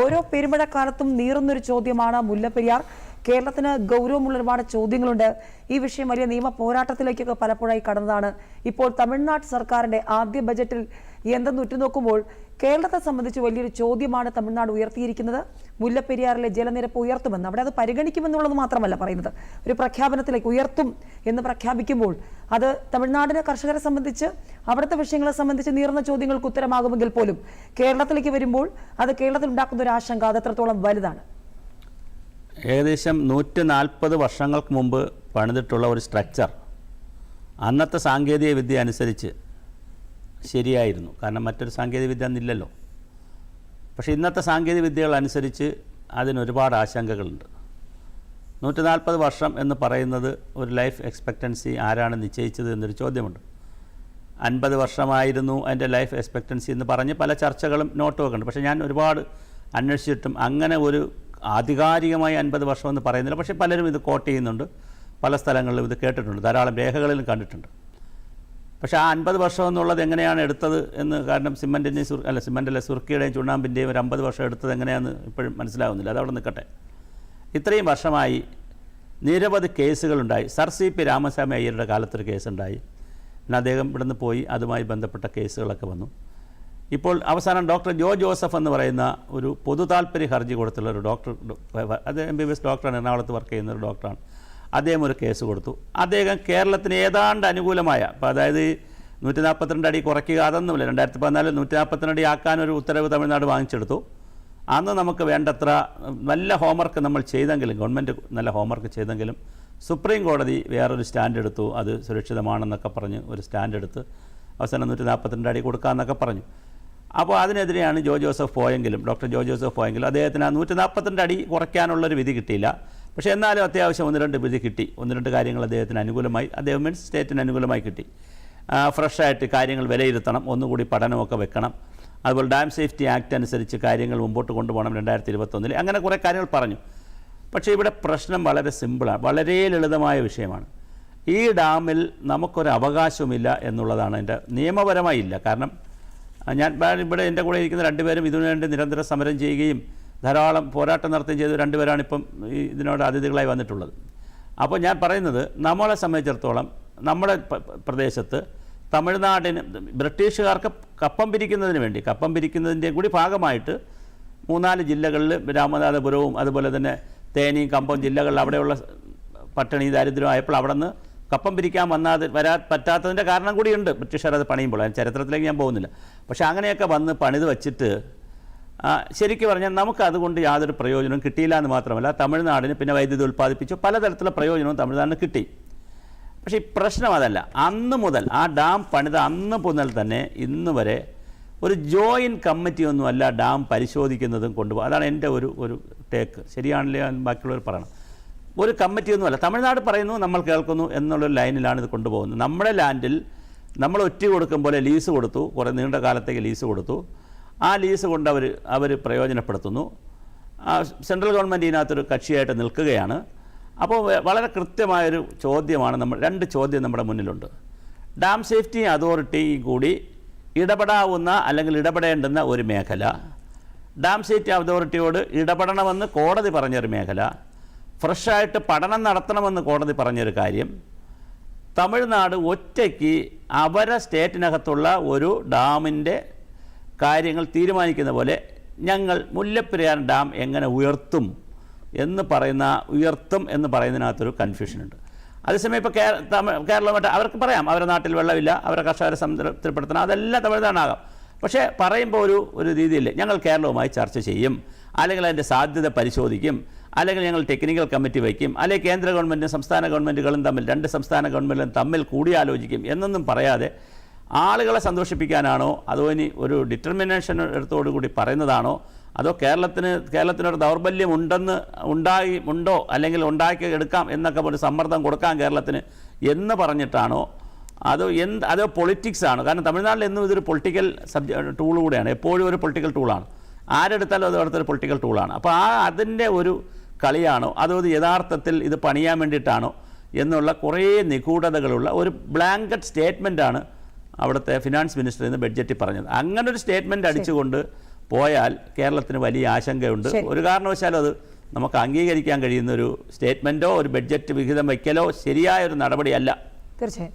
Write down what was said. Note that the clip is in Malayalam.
ഓരോ പെരുമഴക്കാലത്തും നീറുന്നൊരു ചോദ്യമാണ് മുല്ലപ്പെരിയാർ. കേരളത്തിന് ഗൗരവമുള്ള ഒരുപാട് ചോദ്യങ്ങളുണ്ട്. ഈ വിഷയം വലിയ നിയമ പോരാട്ടത്തിലേക്കൊക്കെ പലപ്പോഴായി കടന്നതാണ്. ഇപ്പോൾ തമിഴ്നാട് സർക്കാരിന്റെ ആദ്യ ബജറ്റിൽ എന്തെന്ന് ഉറ്റുനോക്കുമ്പോൾ കേരളത്തെ സംബന്ധിച്ച് വലിയൊരു ചോദ്യമാണ് തമിഴ്നാട് ഉയർത്തിയിരിക്കുന്നത്. മുല്ലപ്പെരിയാറിലെ ജലനിരപ്പ് ഉയർത്തുമെന്ന്, അവിടെ അത് പരിഗണിക്കുമെന്നുള്ളത് മാത്രമല്ല പറയുന്നത്, ഒരു പ്രഖ്യാപനത്തിലേക്ക് ഉയർത്തും എന്ന് പ്രഖ്യാപിക്കുമ്പോൾ അത് തമിഴ്നാടിന് കർഷകരെ സംബന്ധിച്ച് അവിടുത്തെ വിഷയങ്ങളെ സംബന്ധിച്ച് നീറുന്ന ചോദ്യങ്ങൾക്ക് ഉത്തരമാകുമെങ്കിൽ പോലും കേരളത്തിലേക്ക് വരുമ്പോൾ അത് കേരളത്തിൽ ഉണ്ടാക്കുന്ന ഒരു ആശങ്ക അത് എത്രത്തോളം വലുതാണ്. ഏകദേശം 140 വർഷങ്ങൾക്ക് മുമ്പ് പണിതിട്ടുള്ള ഒരു സ്ട്രക്ചർ അന്നത്തെ സാങ്കേതിക വിദ്യ അനുസരിച്ച് ശരിയായിരുന്നു. കാരണം മറ്റൊരു സാങ്കേതിക വിദ്യ അന്നില്ലല്ലോ. പക്ഷേ ഇന്നത്തെ സാങ്കേതിക വിദ്യകൾ അനുസരിച്ച് അതിനൊരുപാട് ആശങ്കകളുണ്ട്. 140 വർഷം എന്ന് പറയുന്നത് ഒരു ലൈഫ് എക്സ്പെക്റ്റൻസി ആരാണ് നിശ്ചയിച്ചത് എന്നൊരു ചോദ്യമുണ്ട്. 50 വർഷമായിരുന്നു അതിൻ്റെ ലൈഫ് എക്സ്പെക്റ്റൻസി എന്ന് പറഞ്ഞ് പല ചർച്ചകളും നോട്ടുമൊക്കെ ഉണ്ട്. പക്ഷേ ഞാൻ ഒരുപാട് അന്വേഷിച്ചിട്ടും അങ്ങനെ ഒരു ആധികാരികമായി 50 വർഷമെന്ന് പറയുന്നില്ല. പക്ഷേ പലരും ഇത് കോട്ട് ചെയ്യുന്നുണ്ട്, പല സ്ഥലങ്ങളിലും ഇത് കേട്ടിട്ടുണ്ട്, ധാരാളം രേഖകളിലും കണ്ടിട്ടുണ്ട്. പക്ഷേ ആ 50 വർഷം എന്നുള്ളത് എങ്ങനെയാണ് എടുത്തത് എന്ന്, കാരണം സിമൻറ്റിൻ്റെ സുർക്കിയുടെയും ചുണ്ണാമ്പിൻ്റെയും ഒരു 50 വർഷം എടുത്തത് എങ്ങനെയാണെന്ന് ഇപ്പോഴും മനസ്സിലാവുന്നില്ല. അതവിടെ നിൽക്കട്ടെ. ഇത്രയും വർഷമായി നിരവധി കേസുകളുണ്ടായി. സർ സി പി രാമസ്വാമി അയ്യരുടെ കാലത്തൊരു കേസുണ്ടായി. പിന്നെ അദ്ദേഹം ഇവിടുന്ന് പോയി, അതുമായി ബന്ധപ്പെട്ട കേസുകളൊക്കെ വന്നു. ഇപ്പോൾ അവസാനം ഡോക്ടർ ജോ ജോസഫ് എന്ന് പറയുന്ന ഒരു പൊതു താൽപ്പര്യ ഹർജി കൊടുത്തുള്ള ഒരു ഡോക്ടർ, അത് MBBS ഡോക്ടറാണ്, എറണാകുളത്ത് വർക്ക് ചെയ്യുന്ന ഒരു ഡോക്ടറാണ്. അദ്ദേഹം ഒരു കേസ് കൊടുത്തു. അദ്ദേഹം കേരളത്തിന് ഏതാണ്ട് അനുകൂലമായ, അപ്പോൾ അതായത് 142 അടി കുറയ്ക്കുക അതൊന്നുമില്ല, 2014 142 അടി ആക്കാനൊരു ഉത്തരവ് തമിഴ്നാട് വാങ്ങിച്ചെടുത്തു. അന്ന് നമുക്ക് വേണ്ടത്ര നല്ല ഹോംവർക്ക് നമ്മൾ ചെയ്തെങ്കിലും, ഗവൺമെൻറ് നല്ല ഹോംവർക്ക് ചെയ്തെങ്കിലും സുപ്രീം കോടതി വേറൊരു സ്റ്റാൻഡ് എടുത്തു. അത് സുരക്ഷിതമാണെന്നൊക്കെ പറഞ്ഞ് ഒരു സ്റ്റാൻഡ് എടുത്ത് അവസാനം 142 അടി കൊടുക്കാമെന്നൊക്കെ പറഞ്ഞു. അപ്പോൾ അതിനെതിരെയാണ് ഡോക്ടർ ജോ ജോസഫ് പോയെങ്കിലും അദ്ദേഹത്തിന് ആ 142 അടി കുറയ്ക്കാനുള്ളൊരു വിധി കിട്ടിയില്ല. പക്ഷേ എന്നാലും അത്യാവശ്യം 1-2 വിധി കിട്ടി. 1-2 കാര്യങ്ങൾ അദ്ദേഹത്തിന് അനുകൂലമായി, അദ്ദേഹം മീൻസ് സ്റ്റേറ്റിന് അനുകൂലമായി കിട്ടി. ഫ്രഷായിട്ട് കാര്യങ്ങൾ വിലയിരുത്തണം, ഒന്നുകൂടി പഠനമൊക്കെ വെക്കണം, അതുപോലെ ഡാം സേഫ്റ്റി ആക്ട് അനുസരിച്ച് കാര്യങ്ങൾ മുമ്പോട്ട് കൊണ്ടുപോകണം 2021. അങ്ങനെ കുറേ കാര്യങ്ങൾ പറഞ്ഞു. പക്ഷേ ഇവിടെ പ്രശ്നം വളരെ സിമ്പിളാണ്, വളരെ ലളിതമായ വിഷയമാണ്. ഈ ഡാമിൽ നമുക്കൊരു അവകാശവുമില്ല എന്നുള്ളതാണ്. എൻ്റെ നിയമപരമായി ഇല്ല. കാരണം ഞാൻ ഇവിടെ എൻ്റെ കൂടെ ഇരിക്കുന്ന 2 പേരും ഇതിനുവേണ്ടി നിരന്തരം സമരം ചെയ്യുകയും ധാരാളം പോരാട്ടം നടത്തുകയും ചെയ്ത 2 പേരാണ് ഇപ്പം ഇതിനോട് അതിഥികളായി വന്നിട്ടുള്ളത്. അപ്പോൾ ഞാൻ പറയുന്നത്, നമ്മളെ സംബന്ധിച്ചിടത്തോളം നമ്മുടെ പ്രദേശത്ത് തമിഴ്നാടിന് ബ്രിട്ടീഷുകാർക്ക് കപ്പം പിരിക്കുന്നതിൻ്റെ കൂടി ഭാഗമായിട്ട് 3-4 ജില്ലകളിൽ, രാമനാഥപുരവും അതുപോലെ തന്നെ തേനിയും കമ്പം ജില്ലകളിൽ അവിടെയുള്ള പട്ടിണി ദാരിദ്ര്യമായപ്പോൾ അവിടെ നിന്ന് കപ്പം പിരിക്കാൻ വരാൻ പറ്റാത്തതിൻ്റെ കാരണം കൂടിയുണ്ട്. ബ്രിട്ടീഷുകാർ അത് പണിയുമ്പോൾ, ചരിത്രത്തിലേക്ക് ഞാൻ പോകുന്നില്ല. പക്ഷേ അങ്ങനെയൊക്കെ വന്ന് പണിത് വച്ചിട്ട് ശരിക്കും പറഞ്ഞാൽ നമുക്ക് അതുകൊണ്ട് യാതൊരു പ്രയോജനവും കിട്ടിയില്ല എന്ന് മാത്രമല്ല, തമിഴ്നാടിന് പിന്നെ വൈദ്യുതി ഉൽപ്പാദിപ്പിച്ചു പലതരത്തിലുള്ള പ്രയോജനവും തമിഴ്നാടിന് കിട്ടി. പക്ഷേ ഈ പ്രശ്നം അതല്ല. അന്ന് മുതൽ, ആ ഡാം പണിത അന്ന് മുതൽ തന്നെ ഇന്ന് വരെ ഒരു ജോയിൻറ്റ് കമ്മിറ്റിയൊന്നുമല്ല ഡാം പരിശോധിക്കുന്നതും കൊണ്ടുപോകും. അതാണ് എൻ്റെ ഒരു ടേക്ക്. ശരിയാണല്ലേ ബാക്കിയുള്ളവർ പറയണം. ഒരു കമ്മിറ്റിയൊന്നുമല്ല. തമിഴ്നാട് പറയുന്നു, നമ്മൾ കേൾക്കുന്നു എന്നുള്ളൊരു ലൈനിലാണ് ഇത് കൊണ്ടുപോകുന്നത്. നമ്മുടെ ലാൻഡിൽ നമ്മൾ ഒറ്റ കൊടുക്കും പോലെ ലീസ് കൊടുത്തു, കുറേ നീണ്ട കാലത്തേക്ക് ലീസ് കൊടുത്തു. ആ ലീസ് കൊണ്ട് അവർ പ്രയോജനപ്പെടുത്തുന്നു. സെൻട്രൽ ഗവൺമെൻറ് ഇതിനകത്തൊരു കക്ഷിയായിട്ട് നിൽക്കുകയാണ്. അപ്പോൾ വളരെ കൃത്യമായൊരു ചോദ്യമാണ് 2 ചോദ്യം നമ്മുടെ മുന്നിലുണ്ട്. ഡാം സേഫ്റ്റി അതോറിറ്റി കൂടി ഇടപെടാവുന്ന അല്ലെങ്കിൽ ഇടപെടേണ്ടുന്ന ഒരു മേഖല, ഡാം സേഫ്റ്റി അതോറിറ്റിയോട് ഇടപെടണമെന്ന് കോടതി പറഞ്ഞൊരു മേഖല, ഫ്രഷായിട്ട് പഠനം നടത്തണമെന്ന് കോടതി പറഞ്ഞൊരു കാര്യം, തമിഴ്നാട് ഒറ്റയ്ക്ക് അവരെ സ്റ്റേറ്റിനകത്തുള്ള ഒരു ഡാമിൻ്റെ കാര്യങ്ങൾ തീരുമാനിക്കുന്ന പോലെ ഞങ്ങൾ മുല്ലപ്പെരിയാർ ഡാം എങ്ങനെ ഉയർത്തും എന്ന് പറയുന്നതിനകത്തൊരു കൺഫ്യൂഷനുണ്ട്. അതേസമയം ഇപ്പോൾ കേരളമായിട്ട് അവർക്ക് പറയാം, അവരുടെ നാട്ടിൽ വെള്ളമില്ല, അവരെ കർഷകരെ സംതൃപ്തിപ്പെടുത്തണം, അതെല്ലാം തമിഴ്നാടാകാം. പക്ഷേ പറയുമ്പോൾ ഒരു രീതിയില്ലേ, ഞങ്ങൾ കേരളവുമായി ചർച്ച ചെയ്യും, അല്ലെങ്കിൽ അതിൻ്റെ സാധ്യത പരിശോധിക്കും, അല്ലെങ്കിൽ ഞങ്ങൾ ടെക്നിക്കൽ കമ്മിറ്റി വയ്ക്കും, അല്ലെങ്കിൽ കേന്ദ്ര ഗവൺമെൻറ്റും സംസ്ഥാന ഗവൺമെൻറ്റുകളും തമ്മിൽ, 2 സംസ്ഥാന ഗവൺമെൻറ്റുകളും തമ്മിൽ കൂടിയാലോചിക്കും എന്നൊന്നും പറയാതെ ആളുകളെ സന്തോഷിപ്പിക്കാനാണോ, അതോ ഇനി ഒരു ഡിറ്റർമിനേഷൻ എടുത്തോടുകൂടി പറയുന്നതാണോ, അതോ കേരളത്തിനൊരു ദൗർബല്യം ഉണ്ടോ അല്ലെങ്കിൽ ഉണ്ടാക്കി എടുക്കാം എന്നൊക്കെ ഒരു സമ്മർദ്ദം കൊടുക്കാം കേരളത്തിന് എന്ന് പറഞ്ഞിട്ടാണോ, അതോ പൊളിറ്റിക്സ് ആണോ? കാരണം തമിഴ്നാട്ടിൽ എന്നും ഇതൊരു പൊളിറ്റിക്കൽ ടൂൾ കൂടെയാണ്, എപ്പോഴും ഒരു പൊളിറ്റിക്കൽ ടൂളാണ്. ആരെടുത്താലും അത് അവിടുത്തെ ഒരു പൊളിറ്റിക്കൽ ടൂളാണ്. അപ്പോൾ അതിൻ്റെ ഒരു കളിയാണോ, അതോ യഥാർത്ഥത്തിൽ ഇത് പണിയാൻ വേണ്ടിയിട്ടാണോ എന്നുള്ള കുറേ നിഗൂഢതകളുള്ള ഒരു ബ്ലാങ്കറ്റ് സ്റ്റേറ്റ്മെൻറ്റാണ് അവിടുത്തെ ഫിനാൻസ് മിനിസ്റ്റർ ഇന്ന് ബഡ്ജറ്റിൽ പറഞ്ഞത്. അങ്ങനെ ഒരു സ്റ്റേറ്റ്മെൻറ്റ് അടിച്ചുകൊണ്ട് പോയാൽ കേരളത്തിന് വലിയ ആശങ്കയുണ്ട്. ഒരു കാരണവശാലും അത് നമുക്ക് അംഗീകരിക്കാൻ കഴിയുന്ന ഒരു സ്റ്റേറ്റ്മെൻറ്റോ ഒരു ബഡ്ജറ്റ് വിഹിതം വയ്ക്കലോ ശരിയായ ഒരു നടപടിയല്ല. തീർച്ചയായും.